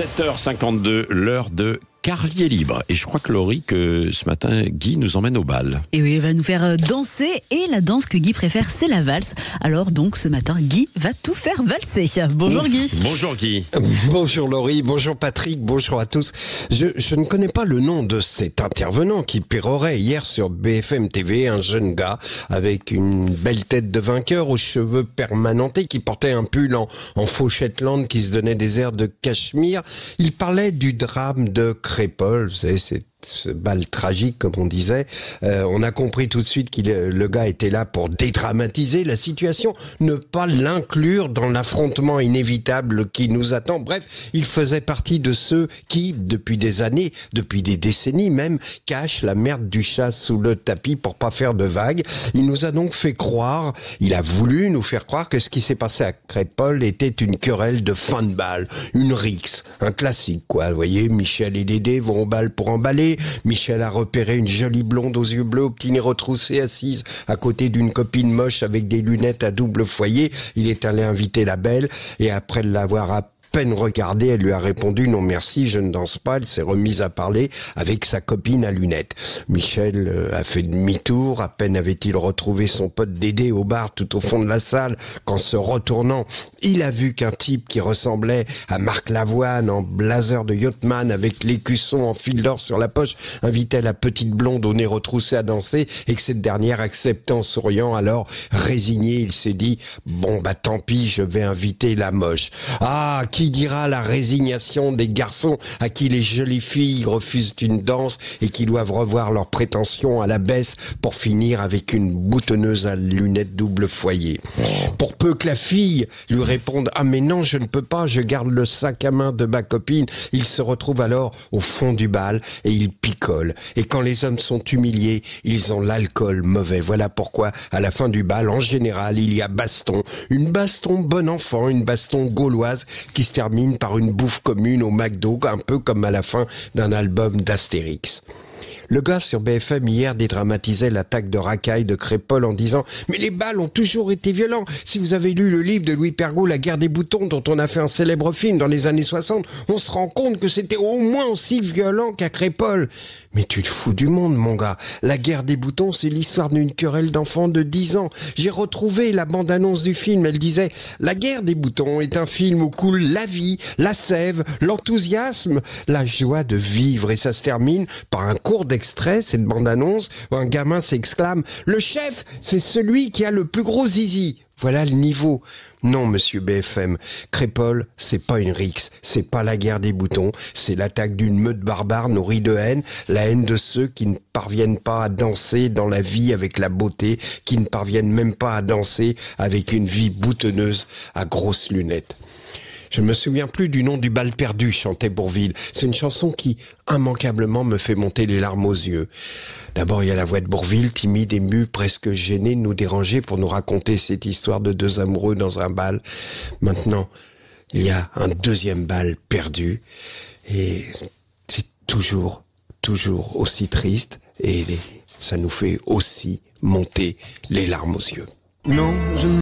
7h52, l'heure de Carrier libre. Et je crois que Laurie, que ce matin, Guy nous emmène au bal. Et oui, il va nous faire danser. Et la danse que Guy préfère, c'est la valse. Alors donc, ce matin, Guy va tout faire valser. Bonjour Guy. Bonjour Guy. Bonjour Laurie, bonjour Patrick, bonjour à tous. Je ne connais pas le nom de cet intervenant qui pérorait hier sur BFM TV, un jeune gars avec une belle tête de vainqueur aux cheveux permanentés qui portait un pull en faux Shetland qui se donnait des airs de Cachemire. Il parlait du drame de Crépol, vous savez, c'est ce bal tragique, comme on disait. On a compris tout de suite que le gars était là pour dédramatiser la situation, ne pas l'inclure dans l'affrontement inévitable qui nous attend. Bref, il faisait partie de ceux qui, depuis des années, depuis des décennies même, cachent la merde du chat sous le tapis pour pas faire de vagues. Il nous a donc fait croire, il a voulu nous faire croire que ce qui s'est passé à Crépol était une querelle de fin de bal, une rixe, un classique quoi. Vous voyez, Michel et Dédé vont au bal pour emballer. Michel a repéré une jolie blonde aux yeux bleus, au petit nez retroussé, assise à côté d'une copine moche avec des lunettes à double foyer. Il est allé inviter la belle et après l'avoir à peine regardée, elle lui a répondu « Non merci, je ne danse pas ». Elle s'est remise à parler avec sa copine à lunettes. Michel a fait demi-tour, à peine avait-il retrouvé son pote Dédé au bar tout au fond de la salle, qu'en se retournant, il a vu qu'un type qui ressemblait à Marc Lavoine en blazer de yachtman avec l'écusson en fil d'or sur la poche invitait la petite blonde au nez retroussé à danser et que cette dernière acceptait en souriant. Alors, résigné, il s'est dit « Bon bah tant pis, je vais inviter la moche ». Ah, qui dira la résignation des garçons à qui les jolies filles refusent une danse et qui doivent revoir leurs prétentions à la baisse pour finir avec une boutonneuse à lunettes double foyer. Pour peu que la fille lui réponde « Ah mais non, je ne peux pas, je garde le sac à main de ma copine », il se retrouve alors au fond du bal et il picole. Et quand les hommes sont humiliés, ils ont l'alcool mauvais. Voilà pourquoi à la fin du bal, en général, il y a baston. Une baston bon enfant, une baston gauloise qui se termine par une bouffe commune au McDo, un peu comme à la fin d'un album d'Astérix. Le gars sur BFM hier dédramatisait l'attaque de racaille de Crépol en disant « Mais les balles ont toujours été violents. Si vous avez lu le livre de Louis Pergaud, La guerre des boutons, dont on a fait un célèbre film dans les années 60, on se rend compte que c'était au moins aussi violent qu'à Crépol. » Mais tu te fous du monde, mon gars. La guerre des boutons, c'est l'histoire d'une querelle d'enfants de 10 ans. J'ai retrouvé la bande-annonce du film. Elle disait « La guerre des boutons est un film où coule la vie, la sève, l'enthousiasme, la joie de vivre. » Et ça se termine par un court extrait, cette bande-annonce, où un gamin s'exclame « Le chef, c'est celui qui a le plus gros zizi ». Voilà le niveau. Non, monsieur BFM, Crépol, c'est pas une rixe, c'est pas la guerre des boutons, c'est l'attaque d'une meute barbare nourrie de haine, la haine de ceux qui ne parviennent pas à danser dans la vie avec la beauté, qui ne parviennent même pas à danser avec une vie boutonneuse à grosses lunettes. Je ne me souviens plus du nom du bal perdu, chantait Bourvil. C'est une chanson qui, immanquablement, me fait monter les larmes aux yeux. D'abord, il y a la voix de Bourvil, timide, ému, presque gêné de nous déranger pour nous raconter cette histoire de deux amoureux dans un bal. Maintenant, il y a un deuxième bal perdu. Et c'est toujours aussi triste. Et ça nous fait aussi monter les larmes aux yeux. Non, je ne